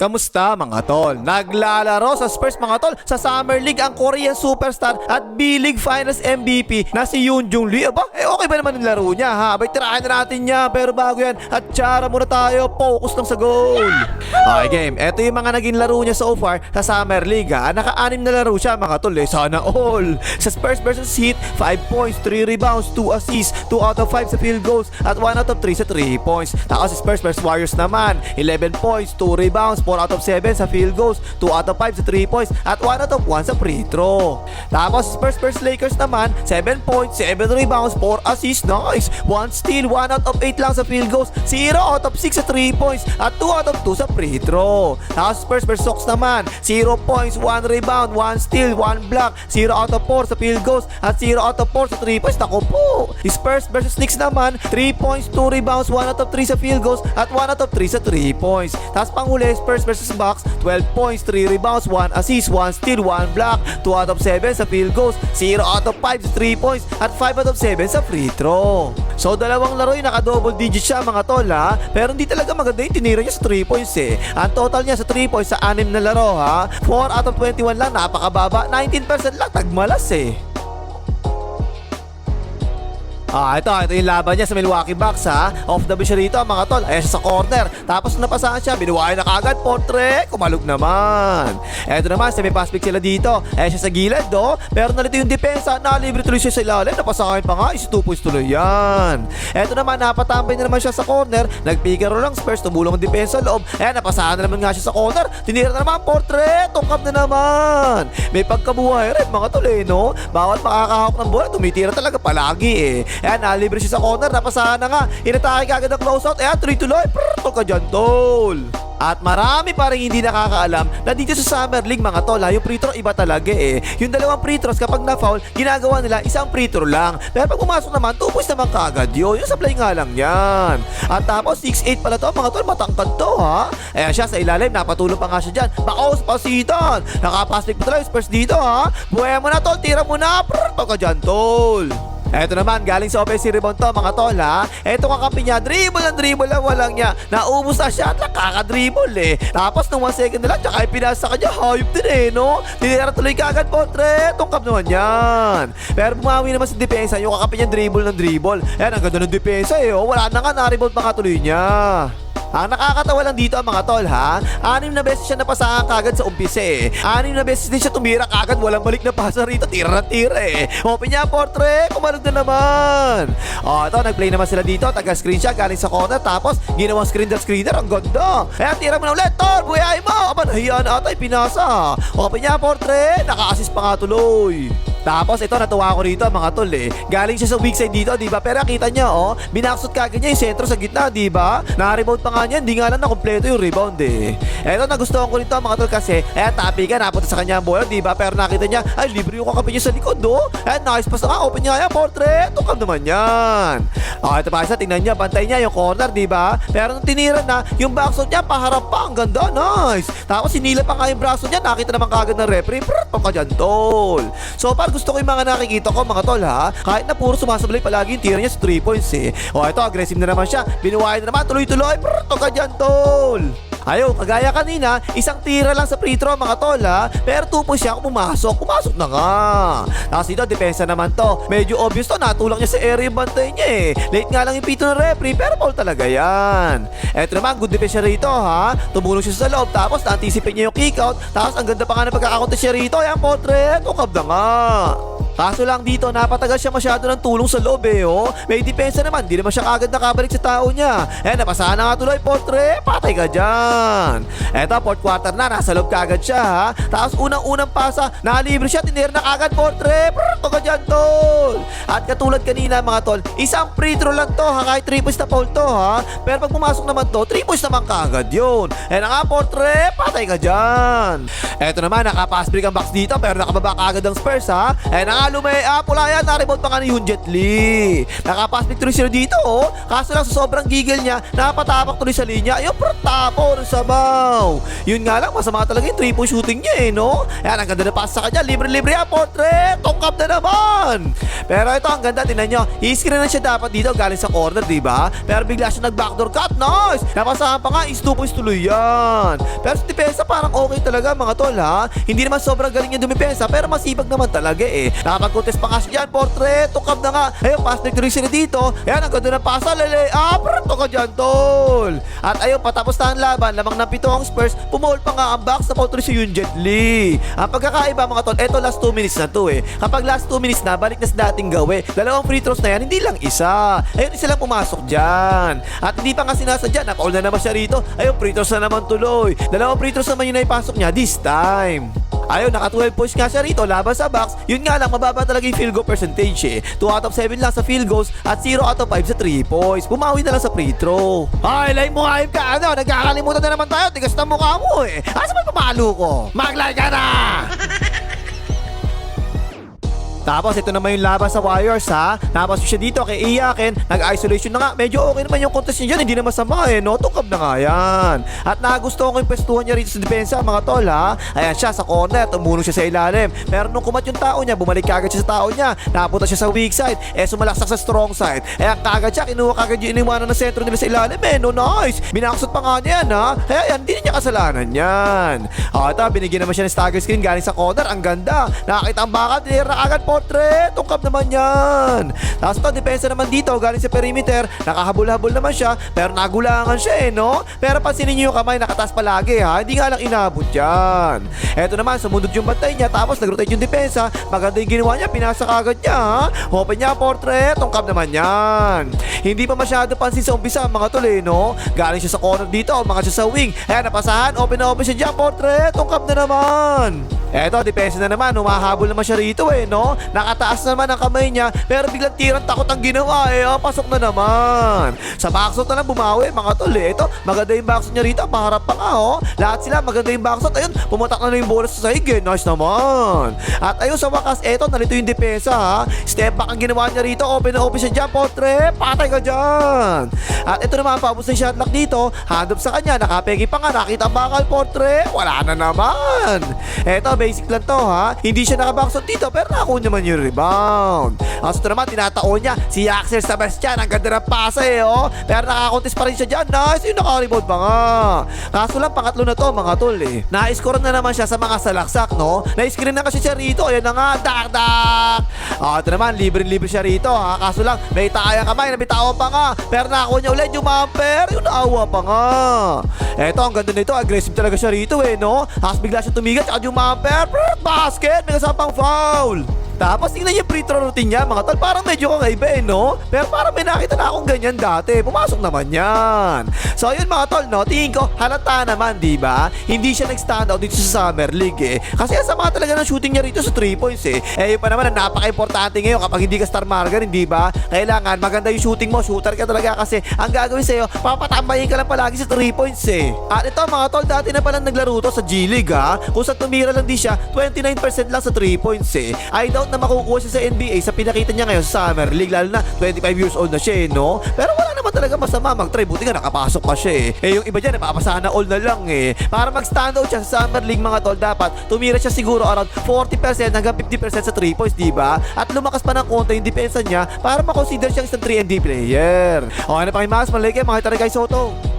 Kamusta mga tol? Naglalaro sa Spurs mga tol sa Summer League ang Korean superstar at B-League Finals MVP na si Yoon Jung Lee. Aba, okay ba naman yung laro niya ha? Abay, tirahan na natin niya. Pero bago yan, at tsara muna tayo. Focus lang sa goal. Okay game, eto yung mga naging laro niya so far sa Summer League ha. Naka-anim na laro siya mga tol Sana all. Sa Spurs versus Heat, 5 points, 3 rebounds, 2 assists, 2 out of 5 sa field goals at 1 out of 3 sa 3 points. Tapos sa Spurs versus Warriors naman, 11 points, 2 rebounds, 4 out of 7 sa field goals, 2 out of 5 sa 3 points at 1 out of 1 sa free throw. Tapos Spurs vs Lakers naman, 7 points, 7 rebounds, 4 assists, nice, 1 steal, 1 out of 8 lang sa field goals, 0 out of 6 sa 3 points at 2 out of 2 sa free throw. Tapos Spurs vs Sox naman, 0 points, 1 rebound, 1 steal, 1 block, 0 out of 4 sa field goals at 0 out of 4 sa 3 points. Naku po. Spurs vs Knicks naman, 3 points, 2 rebounds, 1 out of 3 sa field goals at 1 out of 3 sa 3 points. Tapos panghuli, Spurs vs Bucks, 12 points, 3 rebounds, 1 assist, 1 steal, 1 block, 2 out of 7 sa field goals, 0 out of 5 sa 3 points at 5 out of 7 sa free throw. So dalawang laro yung naka-double digit siya mga tol ha. Pero hindi talaga maganda yung tinira niya sa 3 points eh. Ang total niya sa 3 points sa 6 na laro ha, 4 out of 21 lang, napakababa, 19% lang, tagmalas eh. Ito yung laban niya sa Milwaukee Bucks ha. Off the bench siya rito mga tol. Ayan siya sa corner. Tapos napasahan siya, binuwain na kagad. Portre, kumalog naman. Ito naman, semi-pass pick sila dito. Ayan siya sa gilid do. Pero nalito yung depensa. Nalibre tuloy siya sa ilalim. Napasahan pa nga, isi 2 points tuloy yan. Ito naman, napatambay na naman siya sa corner. Nag-pick and roll lang Spurs, tumulong ang depensa loob. Ayan, napasahan na naman nga siya sa corner. Tinira na naman, Portre, tungkap na naman. May pagkabuhay rin mga tol no. Bawat makakahawak ng bola, tumitira talaga palagi eh. Ayan, nalibre siya sa corner, napasahan na nga. Inatake kagad ang closeout. Ayan, tuloy-tuloy. Tol ka dyan, tol. At marami pa rin hindi nakakaalam na dito sa Summer League mga tol yung free throw iba talaga eh. Yung dalawang free throws kapag na-foul, ginagawa nila isang free throw lang. Pero pag pumasok naman, 2 points naman kagad yun. Yung supply nga lang yan. At tapos 6'8 pala to mga tol, matangkad to ha. Ayan siya sa ilalim, napatulong pa nga siya dyan. Bakaos, pasitan. Nakapastik pa talaga yung Spurs dito ha. Buhay mo na tol, tira mo na. Tol ka dyan tol. Eto naman, galing sa offensive rebound to mga tol ha. Eto kakampi niya, dribble lang walang niya. Naubos na siya at nakakadribble eh. Tapos nung 1 second na lang, tsaka ipinasa ka niya, hayop din eh no. Tinira tuloy kagad Portre, tungkap naman yan. Pero bumawi naman sa depensa, yung kakampi niya dribble ng dribble. Ayan, ang ganda ng depensa eh oh. Wala na nga, na-rebound pa nga tuloy niya. Ang nakakatawa lang dito ang mga tol ha, 6 na beses siya napasahan kagad sa umpisa eh. 6 na beses din siya tumira kagad, walang balik na pasa rito, tira na tira eh. Open niya Portre, kumalog na naman. Ito, nag-play naman sila dito, taga-screen siya galing sa corner, tapos ginawang screener, ang ganda. Ayan, tira mo na ulit, tol, buhay mo. Aba, nahiyan ata, pinasa. Open niya Portre, naka-assist pa nga tuloy. Tapos ito, natuwa ako rito mga tol eh. Galing siya sa weak side dito, di ba? Pero kita niya oh, binaksot kagad niya yung sentro sa gitna, di ba? Na-rebound pa nga niya, hindi nga lang nakompleto yung rebound eh. Ito, nagustuhan ko rito mga tol kasi, tapi ka, napunta sa kanya ang bola, di ba? Pero nakita niya, ay, libre yung kakapi niya sa likod oh. Nice pass na nga, open niya yan, Portre, tungkap naman yan. Ito pa isa, tingnan niya, bantay niya yung corner, di ba? Pero nung tinira na, yung backshot niya, paharap pa, ang ganda, nice. Tapos sinila pa nga yung braso niya, nakita naman kagad ng referee, ka dyan, tol. So, gusto ko yung mga nakikita ko mga tol ha. Kahit na puro sumasablay palagi yung tira niya sa 3 points eh. Ito, aggressive na naman siya. Binuwain na naman, tuloy-tuloy. Ito ka dyan, tol. Ayaw, kagaya kanina, isang tira lang sa free throw mga tol ha. Pero 2 points siya kung pumasok na nga. Tapos dito, depensa naman to. Medyo obvious to, natulak niya sa area yung bantay niya eh. Late nga lang yung pito ng referee, pero foul talaga yan. Eto naman, good defense siya rito ha. Tumulong siya sa loob, tapos na-anticipate niya yung kick out. Tapos ang ganda pa nga na pagkakakunta siya rito. Ayan, Portre, tukab na nga. Kaso lang dito, napatagal siya masyado ng tulong sa loob eh oh. May depensa naman, di naman siya kagad nakabalik sa tao niya. Napasahan na nga tuloy, Portre, patay ka dyan. Eto, 4th quarter na, nasa loob kagad siya ha. Tapos unang-unang pasa, nakalibre siya, tinira na kagad, Portre, to ka dyan tol. At katulad kanina mga tol, isang free throw lang to ha, kahit 3 points na foul to ha. Pero pag pumasok naman to, 3 points naman kagad yun. Na nga, Portre, patay ka dyan. Eto naman, nakapass break ang box dito, pero nakababa kagad ang Spurs ha. Na nga, Nakalumayap. Wala yan. Na-rebound pa nga ni Yoon Jet Li. Nakapass pick tuloy sila dito, oh. Kaso lang sa sobrang gigil niya, napatapak tuloy sa linya. Ayun, tapo ng sabaw. Yun nga lang, masama talaga yung 3-point shooting niya eh, no? Ayan, ang ganda na pass sa kanya. Libre-libre yan, Portre. Tungkap na naman. Pero ito, ang ganda. Tingnan nyo. I-screen na siya dapat dito galing sa corner, diba? Pero bigla siya nag-backdoor cut. Nice! Napasahan pa nga, is 2 points tuloy yan. Pero sa depensa, parang okay talaga, mga tol, ha? Hindi naman sobrang galing yung dumipensa, pero masipag naman talaga eh. Nakapag-contest pa nga siya dyan, Portre. Tungkap na nga. Ayun, pass break tuloy sila dito. Ayan, ang ganda na pasa. Lele. Prato ka dyan, tol. At ayun, patapos na ang laban, lamang ng 7 ang Spurs, pumawal pa nga ang box na foul tuloy si Yoon Jet Li. Ang pagkakaiba, mga tol, eto last 2 minutes na to eh. Kapag last 2 minutes na, balik na sa dating gawi. Dalawang free throws na yan, hindi lang isa. Ayun, isa lang pumasok dyan. At hindi pa nga sinasadya, na-foul na naman siya rito. Ayun, free throws na naman tuloy. Dalawang free throws naman yun na ipasok niya this time. Ayun, naka 12 points nga siya rito laban sa box. Yun nga lang, mababa talaga yung field goal percentage eh. 2 out of 7 lang sa field goals at 0 out of 5 sa 3 points. Bumawi na lang sa free throw. Ay, line mo nga ka. Ano, nagkakalimutan na naman tayo. Tigas na mukha mo eh. Asa ba pamalo ko? Mag-like ka na! Tapos ito naman yung laban sa Warriors ha. Tapos siya dito kay Iaken. Nag-isolation na nga. Medyo okay naman yung contest niya dyan. Hindi na masama eh, no? Tungkab na nga yan. At nagustuhan ko yung pestuhan niya rito sa depensa, mga tol ha. Ayan siya sa corner. Tumulong siya sa ilalim. Pero nung kumat yung tao niya, bumalik kagad siya sa tao niya. Napunta siya sa weak side. Sumalaksak sa strong side. Kagad siya. Kinuha kagad yung iniwanan ng sentro nila sa ilalim eh. No, nice. Binaksot pa nga niya yan ha. Kaya yan, hindi niya kasalanan yan. Ito, binigyan naman siya ng stagger screen galing sa corner. Ang ganda. Nakakita ang baka. Tinira agad Portre, tungkap naman yan. Tapos ito, depensa naman dito, galing sa perimeter. Nakahabol-habol naman siya, pero nagulangan siya eh, no? Pero pansinin niyo yung kamay, nakataas palagi ha. Hindi nga lang inabot yan. Eto naman, sumunod yung bantay niya, tapos nag-rotate yung depensa. Maganda yung ginawa niya, pinasa kagad niya ha. Open niya, Portre, tungkap naman yan. Hindi pa masyado pansin sa umpisa, mga tol eh, no? Galing siya sa corner dito, mga siya sa wing. Ayan, napasahan, open na open siya dyan, Portre, tungkap na naman. Eto, depensa na naman, humahabol naman siya rito eh, no? Nakataas naman ang kamay niya, pero biglang tirang takot ang ginawa eh, pasok na naman. Sa backshot na lang bumawi, mga tol eh. Ito, maganda yung backshot niya rito, paharap pa nga oh. Lahat sila, maganda yung backshot. Ayun, pumatak na yung bola sa sahig eh. Nice naman. At ayun, sa wakas, eto, nalito yung depensa ha. Step back ang ginawa niya rito, open na open siya dyan, Portre, patay ka dyan. At ito naman, paubos na yung shot lock dito, hand up sa kanya, nakapegi pa nga, nakita ang bakal, Portre, wala na naman. Eto, basic lang to ha. Hindi siya nakabackshot dito, pero nakakuha naman yung rebound. Ito naman, tinataon niya si Axel Sebastian. Ang ganda ng pasa eh, oh. Pero nakakontes pa rin siya dyan. Nice, yung naka-rebound pa nga. Kaso lang, pangatlo na to, mga tol eh. Na-score na naman siya sa mga salaksak, no? Na-screen na kasi siya rito. Ayan na nga, dak-dak. Ito naman, libre-libre siya rito, ha. Kaso lang, may taayang kamay, nabitawan pa nga. Pero nakakuha niya ulit yung bumper. Yung naawa pa nga. Eto, ang ganda nito. Aggressive talaga siya rito eh, no? Tapos bigla siya tumigat, at yung bumper. Basket, may kasapang foul. Tapos tingnan niyo free throw routine niya, mga tol. Parang medyo kakaiba eh, no? Pero parang may nakita na akong ganyan dati. Pumasok naman yan. So ayun, mga tol, no? Tingin ko, halata naman, di ba? Hindi siya nag-stand out dito sa Summer League eh. Kasi ang sama talaga ng shooting niya rito sa 3 points eh. Yun pa naman, ang napaka-importante ngayon kapag hindi ka star margarin, di ba? Kailangan maganda yung shooting mo. Shooter ka talaga kasi ang gagawin sa'yo, papatambayin ka lang palagi sa 3 points eh. At ito, mga tol, dati na palang naglaro to sa G-League ha. Kung sa tumira lang di siya, 29% lang sa 3 points eh. I doubt na makukuha siya sa NBA sa pinakita niya ngayon sa Summer League, lalo na 25 years old na siya eh, no? Pero wala naman talaga masama mag-try, buti nga nakapasok pa siya eh. Yung iba dyan, napapasahan na all na lang eh. Para mag-stand out siya sa Summer League, mga tol, dapat tumira siya siguro around 40% hanggang 50% sa 3 points, diba? At lumakas pa ng konti yung depensa niya para makonsider siyang isang 3 and D player. Okay na pa kay Mas, malike, mga Tarigay Soto.